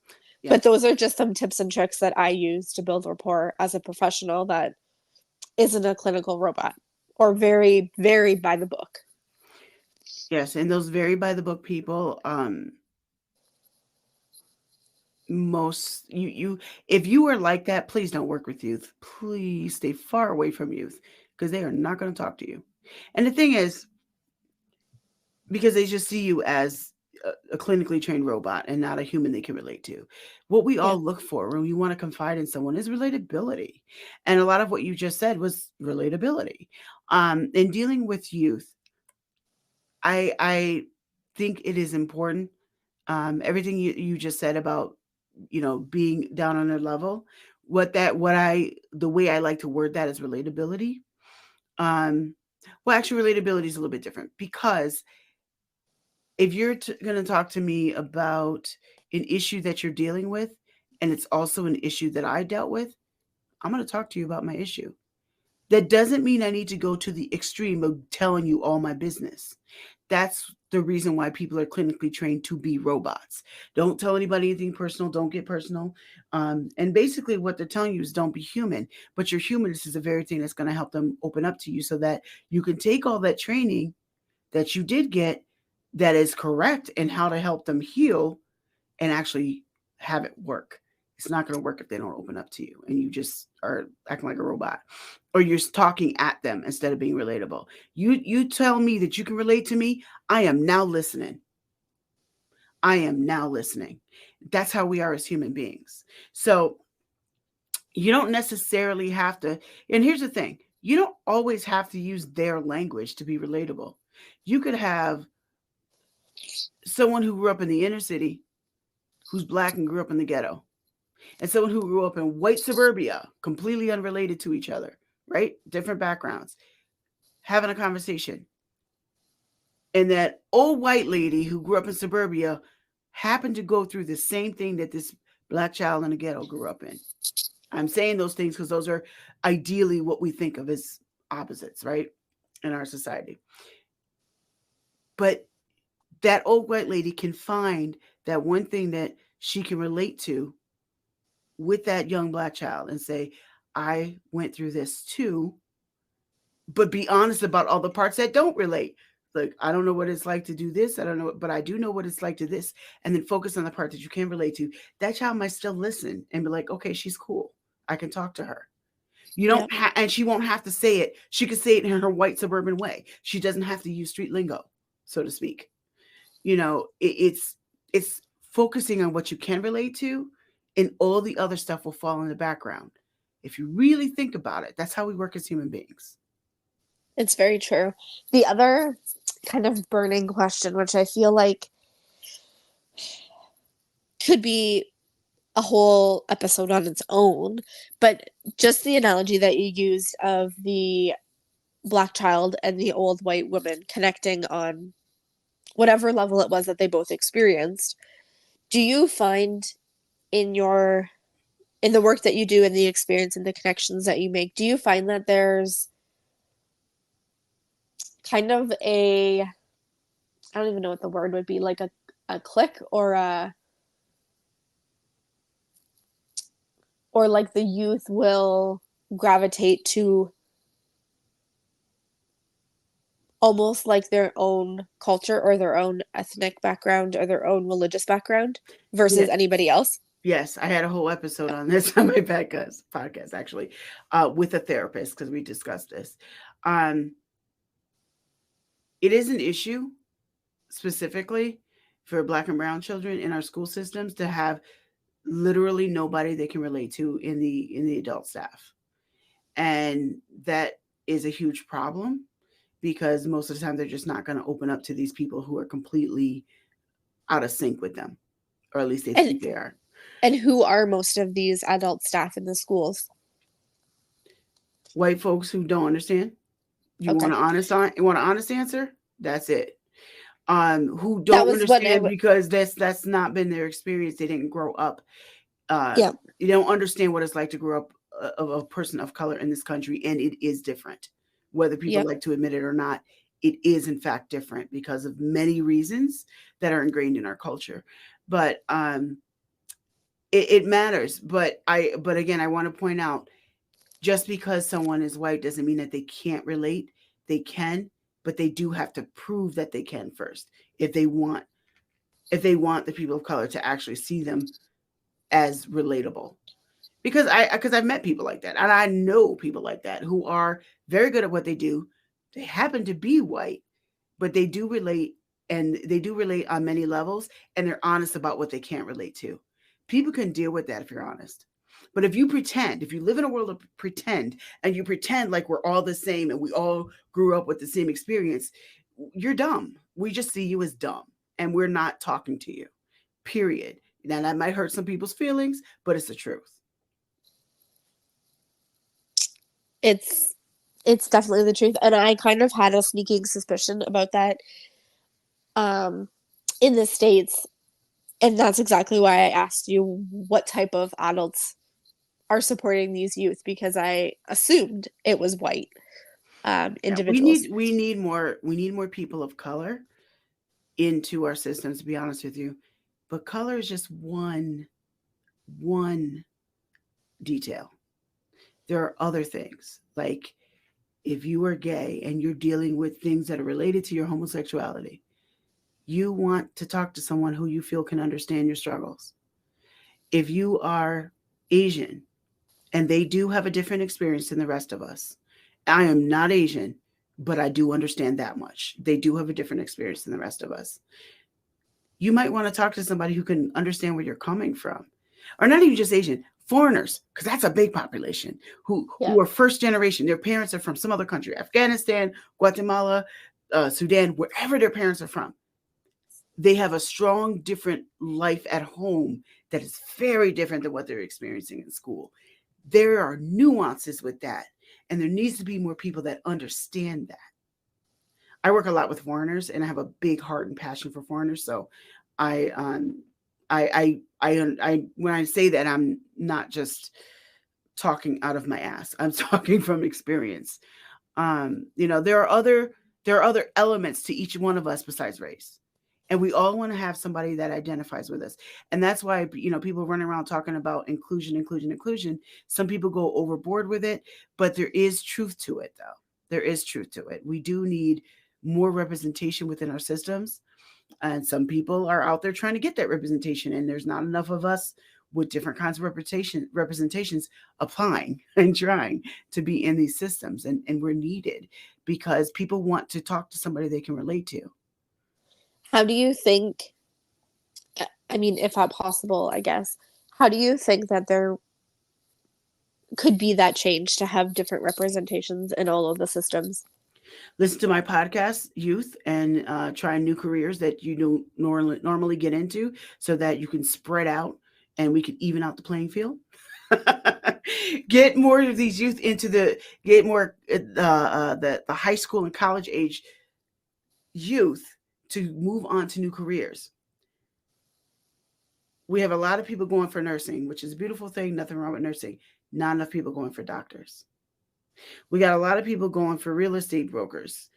But Yes. those are just some tips and tricks that I use to build rapport as a professional that isn't a clinical robot or very, very by the book. Yes. And those very by the book people, most you if you are like that, please don't work with youth. Please stay far away from youth because they are not going to talk to you. And the thing is, because they just see you as a clinically trained robot and not a human they can relate to. What we Yeah. all look for when we want to confide in someone is relatability. And a lot of what you just said was relatability. In dealing with youth, I think it is important. Everything you just said about being down on their level, the way I like to word that is relatability. Um, well, actually, relatability is a little bit different because if you're going to talk to me about an issue that you're dealing with, and it's also an issue that I dealt with, I'm going to talk to you about my issue. That doesn't mean I need to go to the extreme of telling you all my business. That's the reason why people are clinically trained to be robots. Don't tell anybody anything personal. Don't get personal. And basically, what they're telling you is don't be human. But your humanness is the very thing that's going to help them open up to you so that you can take all that training that you did get that is correct and how to help them heal and actually have it work. It's not going to work if they don't open up to you and you just are acting like a robot or you're talking at them instead of being relatable. You tell me that you can relate to me. I am now listening. I am now listening. That's how we are as human beings. So you don't necessarily have to. And here's the thing. You don't always have to use their language to be relatable. You could have someone who grew up in the inner city who's black and grew up in the ghetto. and someone who grew up in white suburbia, completely unrelated to each other, right? Different backgrounds, having a conversation. And that old white lady who grew up in suburbia happened to go through the same thing that this black child in the ghetto grew up in. I'm saying those things because those are ideally what we think of as opposites, right? In our society. But that old white lady can find that one thing that she can relate to with that young black child and say, I went through this too, but be honest about all the parts that don't relate. Like, I don't know what it's like to do this. I don't know, but I do know what it's like to this. And then focus on the part that you can relate to. That child might still listen and be like, okay, she's cool. I can talk to her. You don't Yep. have, and she won't have to say it. She could say it in her white suburban way. She doesn't have to use street lingo, so to speak. It's focusing on what you can relate to, and all the other stuff will fall in the background. If you really think about it, that's how we work as human beings. It's very true. The other kind of burning question, which I feel like could be a whole episode on its own, but just the analogy that you used of the black child and the old white woman connecting on whatever level it was that they both experienced. Do you find in your in the work that you do and the experience and the connections that you make, do you find that there's kind of a, I don't even know what the word would be, like a click or like the youth will gravitate to almost like their own culture or their own ethnic background or their own religious background Yeah. versus anybody else? Yes, I had a whole episode on this on my podcast actually, with a therapist because we discussed this. Um, it is an issue specifically for Black and Brown children in our school systems to have literally nobody they can relate to in the adult staff, and that is a huge problem because most of the time they're just not going to open up to these people who are completely out of sync with them, or at least they And think they are. and who are most of these adult staff in the schools? White folks who don't understand. You Okay. want you want an honest answer? That's it. Who That don't was what understand because that's not been their experience. They didn't grow up. Uh, yeah. you don't understand what it's like to grow up of a person of color in this country, and it is different. Whether people Yep. like to admit it or not, it is in fact different because of many reasons that are ingrained in our culture. But it matters. But again, I want to point out, just because someone is white doesn't mean that they can't relate. They can, but they do have to prove that they can first if they want the people of color to actually see them as relatable. Because I've met people like that, and I know people like that who are very good at what they do. They happen to be white, but they do relate, and they do relate on many levels, and they're honest about what they can't relate to. People can deal with that if you're honest. But if you pretend, if you live in a world of pretend, and you pretend like we're all the same and we all grew up with the same experience, you're dumb. We just see you as dumb, and we're not talking to you. Period. Now that might hurt some people's feelings, but it's the truth. It's definitely the truth. And I kind of had a sneaking suspicion about that um in the States. And that's exactly why I asked you what type of adults are supporting these youth, because I assumed it was white Yeah, individuals. we need more people of color into our systems, to be honest with you. But color is just one detail. There are other things. Like, if you are gay and you're dealing with things that are related to your homosexuality, you want to talk to someone who you feel can understand your struggles. If you are Asian and they do have a different experience than the rest of us, I am not Asian, but I do understand that much. They do have a different experience than the rest of us. You might want to talk to somebody who can understand where you're coming from, or not even just Asian, foreigners, because that's a big population Yeah. who are first generation. Their parents are from some other country, Afghanistan, Guatemala, Sudan, wherever their parents are from. They have a strong, different life at home that is very different than what they're experiencing in school. There are nuances with that, and there needs to be more people that understand that. I work a lot with foreigners, and I have a big heart and passion for foreigners. So, I when I say that, I'm not just talking out of my ass. I'm talking from experience. There are other elements to each one of us besides race, and we all want to have somebody that identifies with us. And that's why people running around talking about inclusion, inclusion, inclusion. Some people go overboard with it, but there is truth to it, though. There is truth to it. We do need more representation within our systems, and some people are out there trying to get that representation, and there's not enough of us with different kinds of representations applying and trying to be in these systems, and we're needed because people want to talk to somebody they can relate to. How do you think, I mean, if not possible, I guess, how do you think that there could be that change to have different representations in all of the systems? Listen to my podcast, Youth, and try new careers that you don't normally get into, so that you can spread out and we can even out the playing field. Get more of these youth get more the high school and college age youth to move on to new careers. We have a lot of people going for nursing, which is a beautiful thing. Nothing wrong with nursing. Not enough people going for doctors. We got a lot of people going for real estate brokers,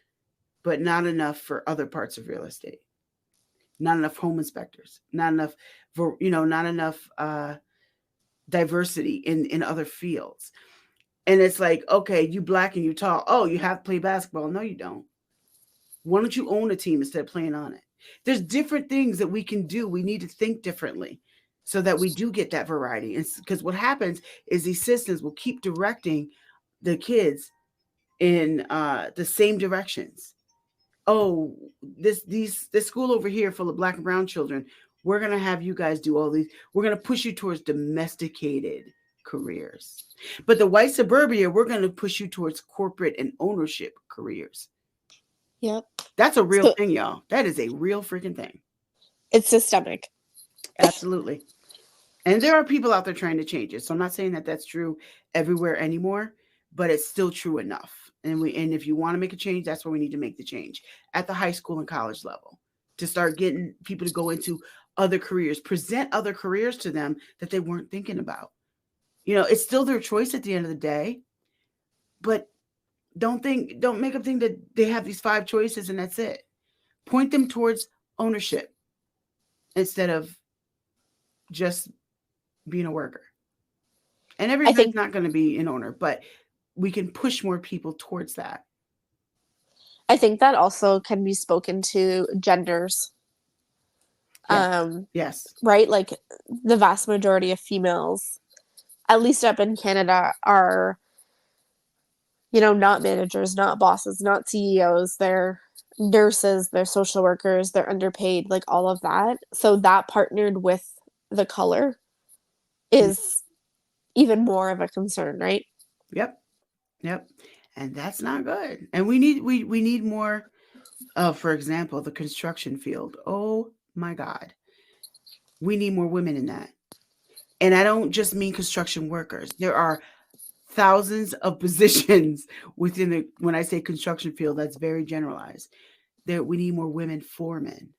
but not enough for other parts of real estate. Not enough home inspectors. Not enough, not enough diversity in other fields. And it's like, okay, you black and you tall. Oh, you have to play basketball. No, you don't. Why don't you own a team instead of playing on it? There's different things that we can do. We need to think differently so that we do get that variety. And because what happens is these systems will keep directing the kids in the same directions. Oh, this school over here full of black and brown children, we're going to have you guys do all these. We're going to push you towards domesticated careers. But the white suburbia, we're going to push you towards corporate and ownership careers. Yep. That's a real thing, y'all. That is a real freaking thing. It's systemic. Absolutely. And there are people out there trying to change it. So I'm not saying that that's true everywhere anymore, but it's still true enough. And if you want to make a change, that's where we need to make the change at the high school and college level, to start getting people to go into other careers, present other careers to them that they weren't thinking about. It's still their choice at the end of the day, but don't make them think that they have these 5 choices and that's it. Point them towards ownership instead of just being a worker. And everybody's not going to be an owner, but we can push more people towards that. I think that also can be spoken to genders. Yes. Right? Like the vast majority of females, at least up in Canada, are, not managers, not bosses, not CEOs. They're nurses, they're social workers, they're underpaid, like all of that. So that partnered with the color is even more of a concern, right? Yep. And that's not good. And we need more for example, the construction field. Oh my God. We need more women in that. And I don't just mean construction workers. There are thousands of positions within when I say construction field, that's very generalized. We need more women foremen.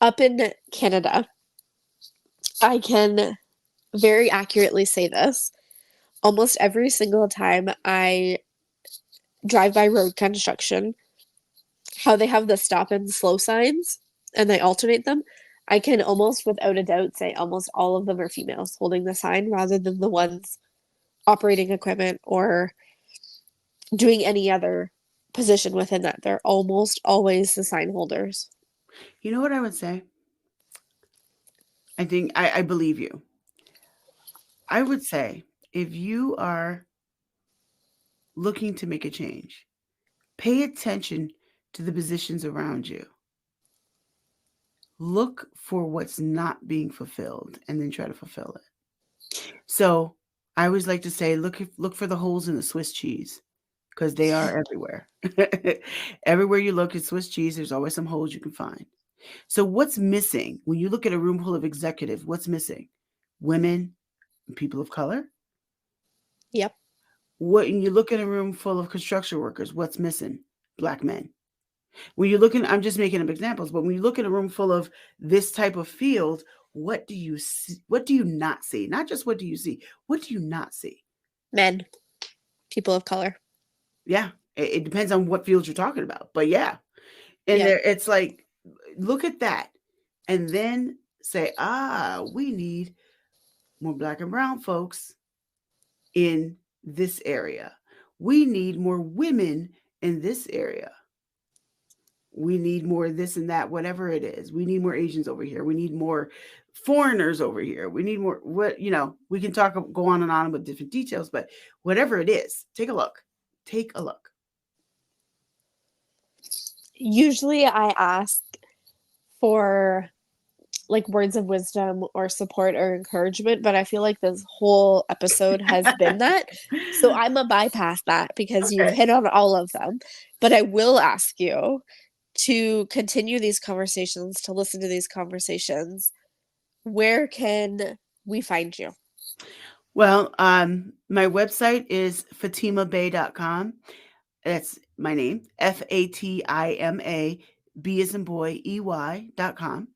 Up in Canada, I can very accurately say this. Almost every single time I drive by road construction, how they have the stop and slow signs and they alternate them, I can almost without a doubt say almost all of them are females holding the sign rather than the ones operating equipment or doing any other position within that. They're almost always the sign holders. You know what I would say? I think I believe you. I would say if you are looking to make a change, pay attention to the positions around you. Look for what's not being fulfilled and then try to fulfill it. So I always like to say, look for the holes in the Swiss cheese, because they are everywhere. Everywhere you look at Swiss cheese, there's always some holes you can find. So what's missing when you look at a room full of executives? What's missing? women, and people of color. Yep. When you look in a room full of construction workers, what's missing? Black men. When you're looking, I'm just making up examples, but when you look in a room full of this type of field, what do you see? What do you not see? Not just what do you see? What do you not see? Men, people of color. Yeah, it depends on what field you're talking about, but yeah, and Yep. there it's like, look at that, and then say, we need more black and brown folks in this area. We need more women in this area. We need more this and that, whatever it is. We need more Asians over here. We need more foreigners over here. We need more, we can go on and on with different details, but whatever it is, take a look. Take a look. Usually I ask for like words of wisdom or support or encouragement, but I feel like this whole episode has been that. So I'm gonna bypass that because you've Okay. hit on all of them. But I will ask you to continue these conversations, to listen to these conversations. Where can we find you? Well, my website is fatimabey.com. That's my name, Fatima, B as in boy, EY.com.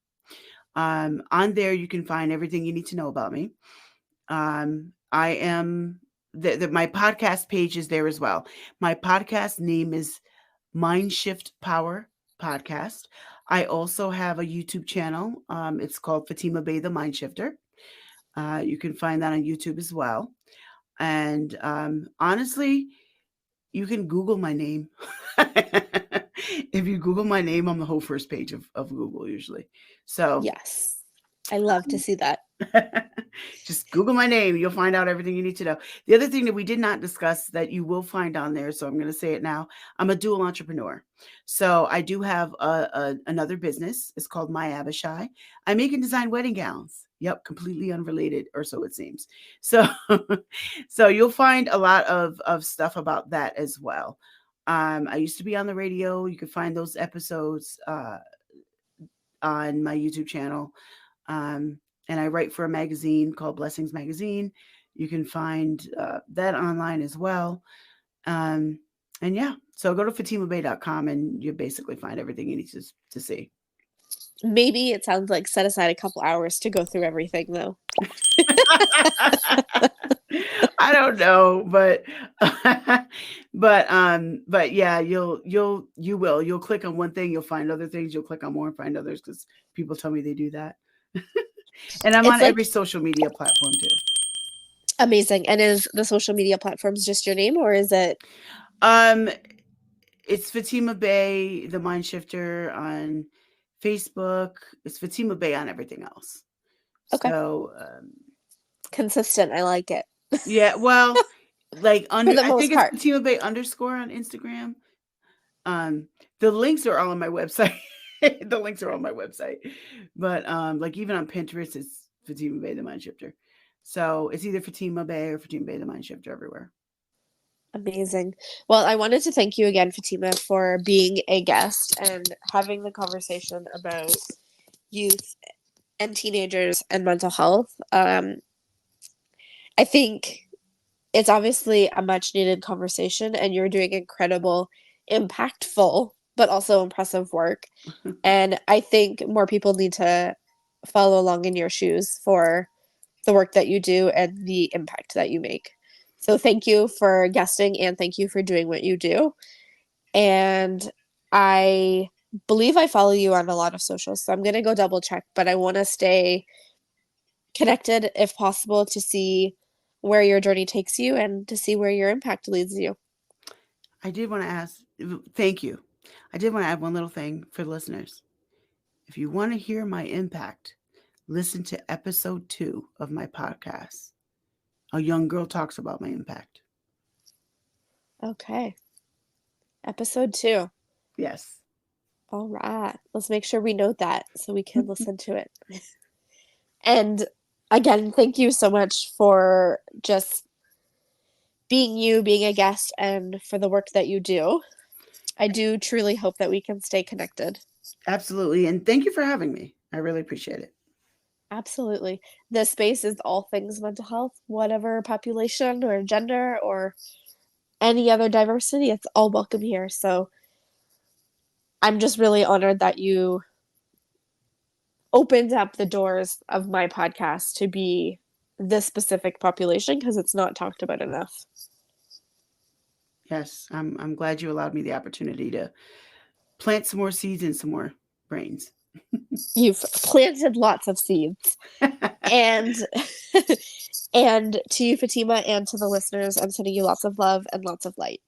On there, you can find everything you need to know about me. I am my podcast page is there as well. My podcast name is MindShift Power Podcast. I also have a YouTube channel. It's called Fatima Bey, the MindShifter. You can find that on YouTube as well. And honestly, you can Google my name. If you Google my name, I'm the whole first page of Google usually. So Yes. I love to see that. just Google my name. You'll find out everything you need to know. The other thing that we did not discuss that you will find on there, so I'm going to say it now. I'm a dual entrepreneur. So I do have another business. It's called My Abishai. I make and design wedding gowns. Yep, completely unrelated, or so it seems. So, so you'll find a lot of stuff about that as well. I used to be on the radio. You can find those episodes on my YouTube channel. And I write for a magazine called Blessings Magazine. You can find that online as well. And yeah, so go to fatimabey.com and you basically find everything you need to see. Maybe it sounds like set aside a couple hours to go through everything though. I don't know, but but yeah, you'll click on one thing, you'll find other things, you'll click on more and find others because people tell me they do that. And I'm It's on like every social media platform too. amazing. And is the social media platforms just your name or is it Um, it's Fatima Bey, the MindShifter on Facebook. It's Fatima Bey on everything else. okay? So Consistent. I like it. yeah, well, like For the I most think it's part. Fatima Bey underscore on Instagram. Um, the links are all on my website. The links are on my website. But like even on Pinterest, it's Fatima Bey, the MindShifter. So it's either Fatima Bey or Fatima Bey, the MindShifter everywhere. Amazing. Well, I wanted to thank you again, Fatima, for being a guest and having the conversation about youth and teenagers and mental health. I think it's obviously a much needed conversation, and you're doing incredible, impactful, but also impressive work. And I think more people need to follow along in your shoes for the work that you do and the impact that you make. So thank you for guesting and thank you for doing what you do. And I believe I follow you on a lot of socials, so I'm going to go double check, but I want to stay connected if possible to see where your journey takes you and to see where your impact leads you. I did want to ask, thank you. I did want to add one little thing for the listeners. If you want to hear my impact, listen to episode 2 of my podcast. A young girl talks about my impact. Okay. Episode 2. Yes. All right. Let's make sure we note that so we can listen to it. And again, thank you so much for just being you, being a guest, and for the work that you do. I do truly hope that we can stay connected. Absolutely. And thank you for having me. I really appreciate it. Absolutely. The space is all things mental health, whatever population or gender or any other diversity, it's all welcome here. So I'm just really honored that you opened up the doors of my podcast to be this specific population because it's not talked about enough. Yes, I'm glad you allowed me the opportunity to plant some more seeds and some more brains. You've planted lots of seeds. And and to you, Fatima, and to the listeners, I'm sending you lots of love and lots of light.